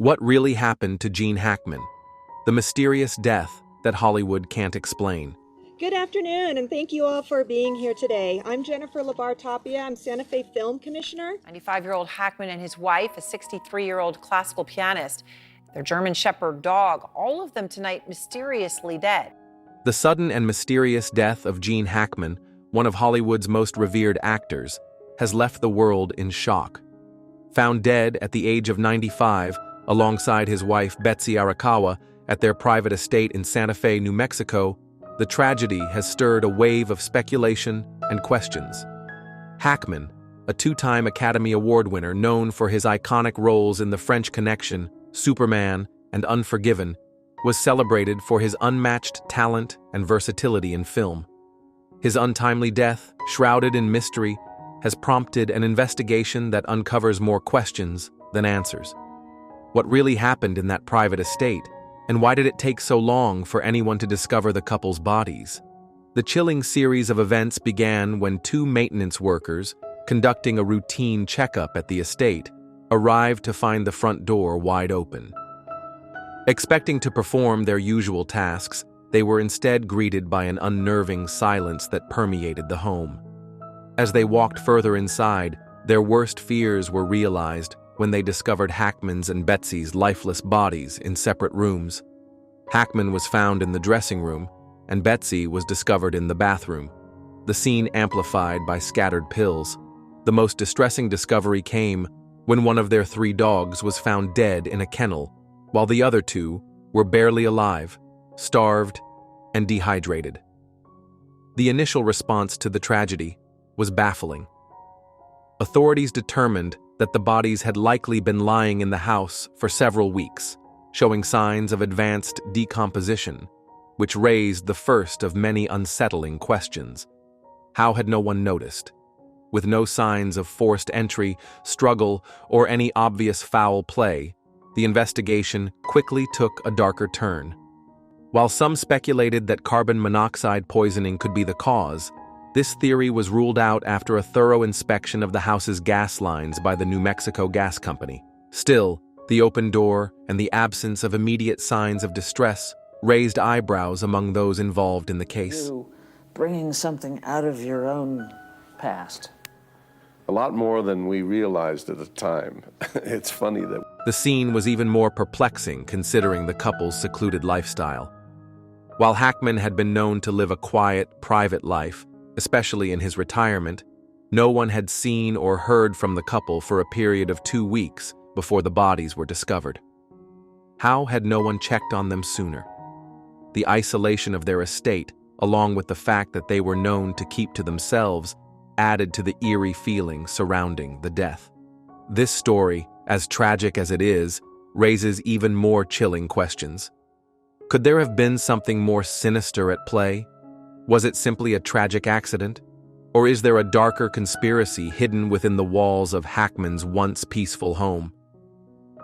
What really happened to Gene Hackman? The mysterious death that Hollywood can't explain. Good afternoon, and thank you all for being here today. I'm Jennifer Tapia. I'm Santa Fe Film Commissioner. 95-year-old Hackman and his wife, a 63-year-old classical pianist, their German Shepherd dog, all of them tonight mysteriously dead. The sudden and mysterious death of Gene Hackman, one of Hollywood's most revered actors, has left the world in shock. Found dead at the age of 95, alongside his wife Betsy Arakawa at their private estate in Santa Fe, New Mexico, the tragedy has stirred a wave of speculation and questions. Hackman, a two-time Academy Award winner known for his iconic roles in The French Connection, Superman, and Unforgiven, was celebrated for his unmatched talent and versatility in film. His untimely death, shrouded in mystery, has prompted an investigation that uncovers more questions than answers. What really happened in that private estate, and why did it take so long for anyone to discover the couple's bodies? The chilling series of events began when two maintenance workers, conducting a routine checkup at the estate, arrived to find the front door wide open. Expecting to perform their usual tasks, they were instead greeted by an unnerving silence that permeated the home. As they walked further inside, their worst fears were realized when they discovered Hackman's and Betsy's lifeless bodies in separate rooms. Hackman was found in the dressing room, and Betsy was discovered in the bathroom, the scene amplified by scattered pills. The most distressing discovery came when one of their three dogs was found dead in a kennel, while the other two were barely alive, starved, and dehydrated. The initial response to the tragedy was baffling. Authorities determined that the bodies had likely been lying in the house for several weeks, showing signs of advanced decomposition, which raised the first of many unsettling questions. How had no one noticed? With no signs of forced entry, struggle, or any obvious foul play, the investigation quickly took a darker turn. While some speculated that carbon monoxide poisoning could be the cause, this theory was ruled out after a thorough inspection of the house's gas lines by the New Mexico Gas Company. Still, the open door and the absence of immediate signs of distress raised eyebrows among those involved in the case. You bringing something out of your own past. A lot more than we realized at the time. It's funny that the scene was even more perplexing considering the couple's secluded lifestyle. While Hackman had been known to live a quiet, private life, especially in his retirement, no one had seen or heard from the couple for a period of 2 weeks before the bodies were discovered. How had no one checked on them sooner? The isolation of their estate, along with the fact that they were known to keep to themselves, added to the eerie feeling surrounding the death. This story, as tragic as it is, raises even more chilling questions. Could there have been something more sinister at play? Was it simply a tragic accident? Or is there a darker conspiracy hidden within the walls of Hackman's once peaceful home?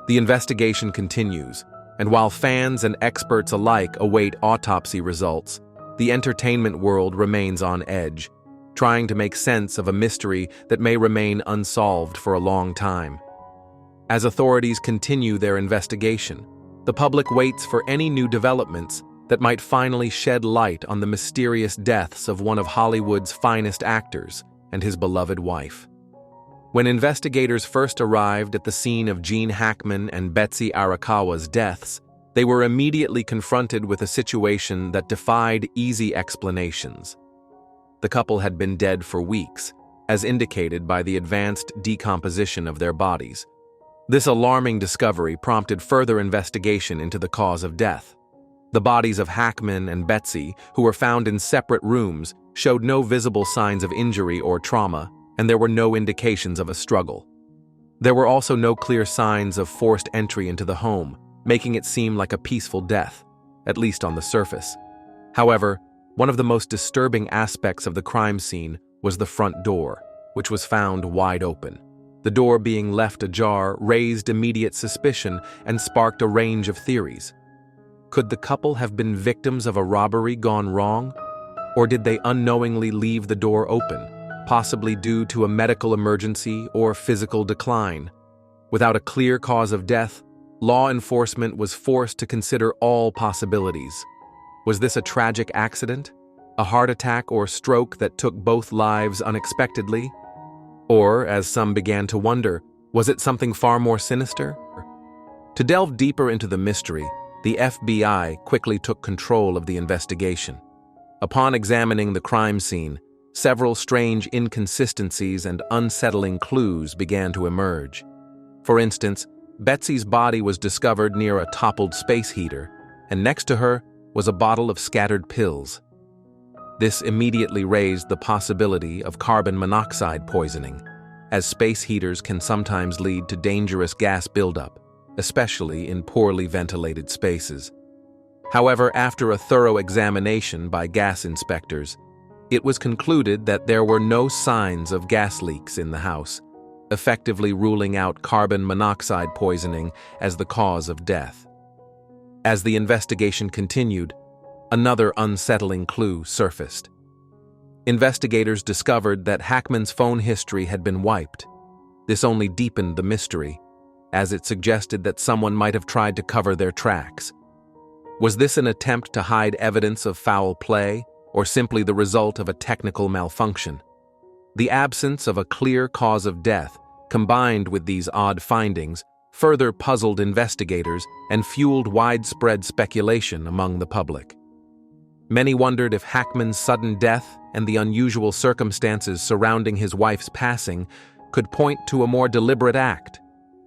The investigation continues, and while fans and experts alike await autopsy results, the entertainment world remains on edge, trying to make sense of a mystery that may remain unsolved for a long time. As authorities continue their investigation, the public waits for any new developments that might finally shed light on the mysterious deaths of one of Hollywood's finest actors and his beloved wife. When investigators first arrived at the scene of Gene Hackman and Betsy Arakawa's deaths, they were immediately confronted with a situation that defied easy explanations. The couple had been dead for weeks, as indicated by the advanced decomposition of their bodies. This alarming discovery prompted further investigation into the cause of death. The bodies of Hackman and Betsy, who were found in separate rooms, showed no visible signs of injury or trauma, and there were no indications of a struggle. There were also no clear signs of forced entry into the home, making it seem like a peaceful death, at least on the surface. However, one of the most disturbing aspects of the crime scene was the front door, which was found wide open. The door being left ajar raised immediate suspicion and sparked a range of theories. Could the couple have been victims of a robbery gone wrong? Or did they unknowingly leave the door open, possibly due to a medical emergency or physical decline? Without a clear cause of death, law enforcement was forced to consider all possibilities. Was this a tragic accident? A heart attack or stroke that took both lives unexpectedly? Or, as some began to wonder, was it something far more sinister? To delve deeper into the mystery, the FBI quickly took control of the investigation. Upon examining the crime scene, several strange inconsistencies and unsettling clues began to emerge. For instance, Betsy's body was discovered near a toppled space heater, and next to her was a bottle of scattered pills. This immediately raised the possibility of carbon monoxide poisoning, as space heaters can sometimes lead to dangerous gas buildup, especially in poorly ventilated spaces. However, after a thorough examination by gas inspectors, it was concluded that there were no signs of gas leaks in the house, effectively ruling out carbon monoxide poisoning as the cause of death. As the investigation continued, another unsettling clue surfaced. Investigators discovered that Hackman's phone history had been wiped. This only deepened the mystery, as it suggested that someone might have tried to cover their tracks. Was this an attempt to hide evidence of foul play, or simply the result of a technical malfunction? The absence of a clear cause of death, combined with these odd findings, further puzzled investigators and fueled widespread speculation among the public. Many wondered if Hackman's sudden death and the unusual circumstances surrounding his wife's passing could point to a more deliberate act,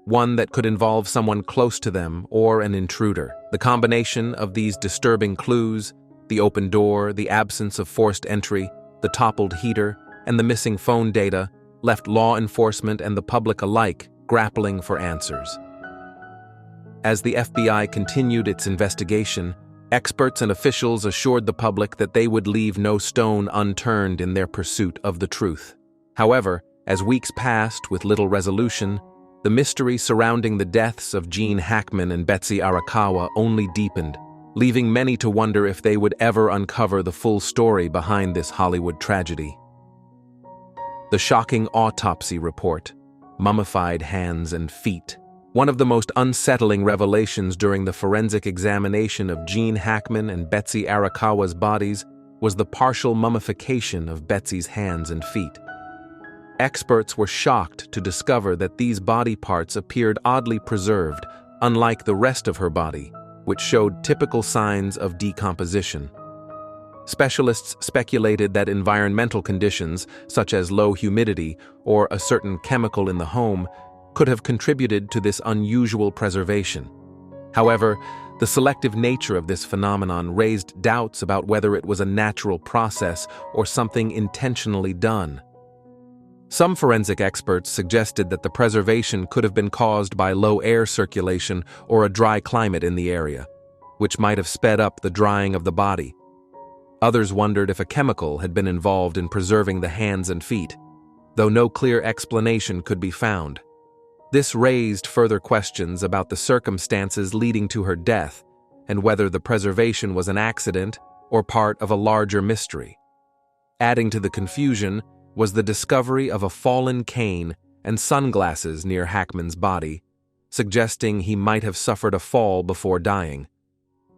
one that could involve someone close to them or an intruder. The combination of these disturbing clues, the open door, the absence of forced entry, the toppled heater, and the missing phone data, left law enforcement and the public alike grappling for answers. As the FBI continued its investigation, experts and officials assured the public that they would leave no stone unturned in their pursuit of the truth. However, as weeks passed with little resolution, the mystery surrounding the deaths of Gene Hackman and Betsy Arakawa only deepened, leaving many to wonder if they would ever uncover the full story behind this Hollywood tragedy. The shocking autopsy report, mummified hands and feet. One of the most unsettling revelations during the forensic examination of Gene Hackman and Betsy Arakawa's bodies was the partial mummification of Betsy's hands and feet. Experts were shocked to discover that these body parts appeared oddly preserved, unlike the rest of her body, which showed typical signs of decomposition. Specialists speculated that environmental conditions, such as low humidity or a certain chemical in the home, could have contributed to this unusual preservation. However, the selective nature of this phenomenon raised doubts about whether it was a natural process or something intentionally done. Some forensic experts suggested that the preservation could have been caused by low air circulation or a dry climate in the area, which might have sped up the drying of the body. Others wondered if a chemical had been involved in preserving the hands and feet, though no clear explanation could be found. This raised further questions about the circumstances leading to her death and whether the preservation was an accident or part of a larger mystery. Adding to the confusion was the discovery of a fallen cane and sunglasses near Hackman's body, suggesting he might have suffered a fall before dying.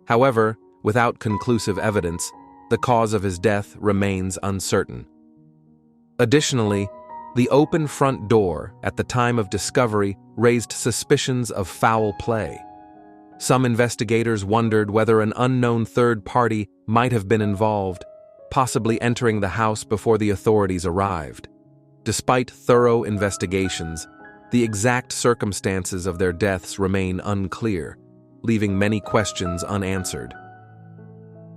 However, without conclusive evidence, the cause of his death remains uncertain. Additionally, the open front door at the time of discovery raised suspicions of foul play. Some investigators wondered whether an unknown third party might have been involved, possibly entering the house before the authorities arrived. Despite thorough investigations, the exact circumstances of their deaths remain unclear, leaving many questions unanswered.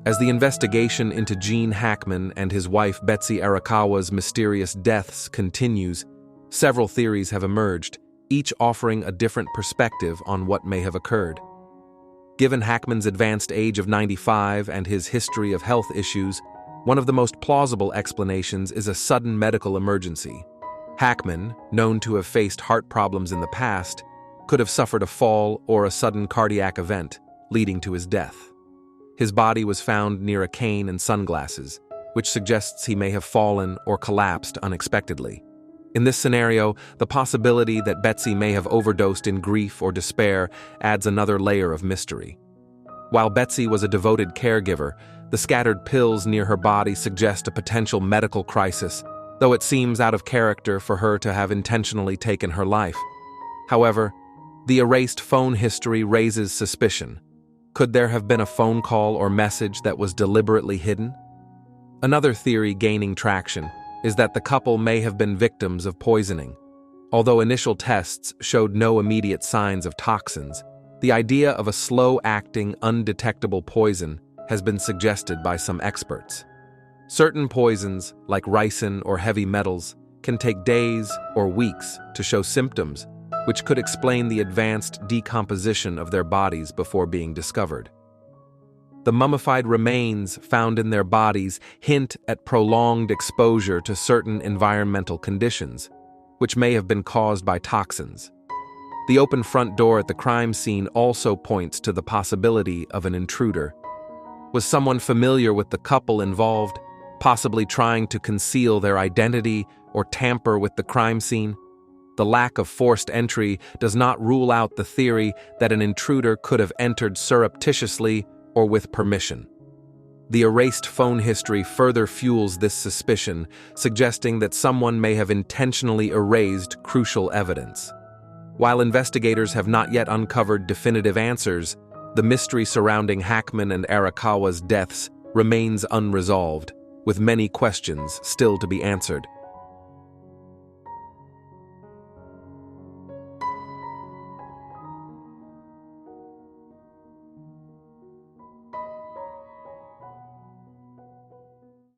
As the investigation into Gene Hackman and his wife Betsy Arakawa's mysterious deaths continues, several theories have emerged, each offering a different perspective on what may have occurred. Given Hackman's advanced age of 95 and his history of health issues, one of the most plausible explanations is a sudden medical emergency. Hackman, known to have faced heart problems in the past, could have suffered a fall or a sudden cardiac event, leading to his death. His body was found near a cane and sunglasses, which suggests he may have fallen or collapsed unexpectedly. In this scenario, the possibility that Betsy may have overdosed in grief or despair adds another layer of mystery. While Betsy was a devoted caregiver, the scattered pills near her body suggest a potential medical crisis, though it seems out of character for her to have intentionally taken her life. However, the erased phone history raises suspicion. Could there have been a phone call or message that was deliberately hidden? Another theory gaining traction is that the couple may have been victims of poisoning. Although initial tests showed no immediate signs of toxins, the idea of a slow-acting, undetectable poison has been suggested by some experts. Certain poisons, like ricin or heavy metals, can take days or weeks to show symptoms, which could explain the advanced decomposition of their bodies before being discovered. The mummified remains found in their bodies hint at prolonged exposure to certain environmental conditions, which may have been caused by toxins. The open front door at the crime scene also points to the possibility of an intruder. Was someone familiar with the couple involved, possibly trying to conceal their identity or tamper with the crime scene? The lack of forced entry does not rule out the theory that an intruder could have entered surreptitiously or with permission. The erased phone history further fuels this suspicion, suggesting that someone may have intentionally erased crucial evidence. While investigators have not yet uncovered definitive answers, the mystery surrounding Hackman and Arakawa's deaths remains unresolved, with many questions still to be answered.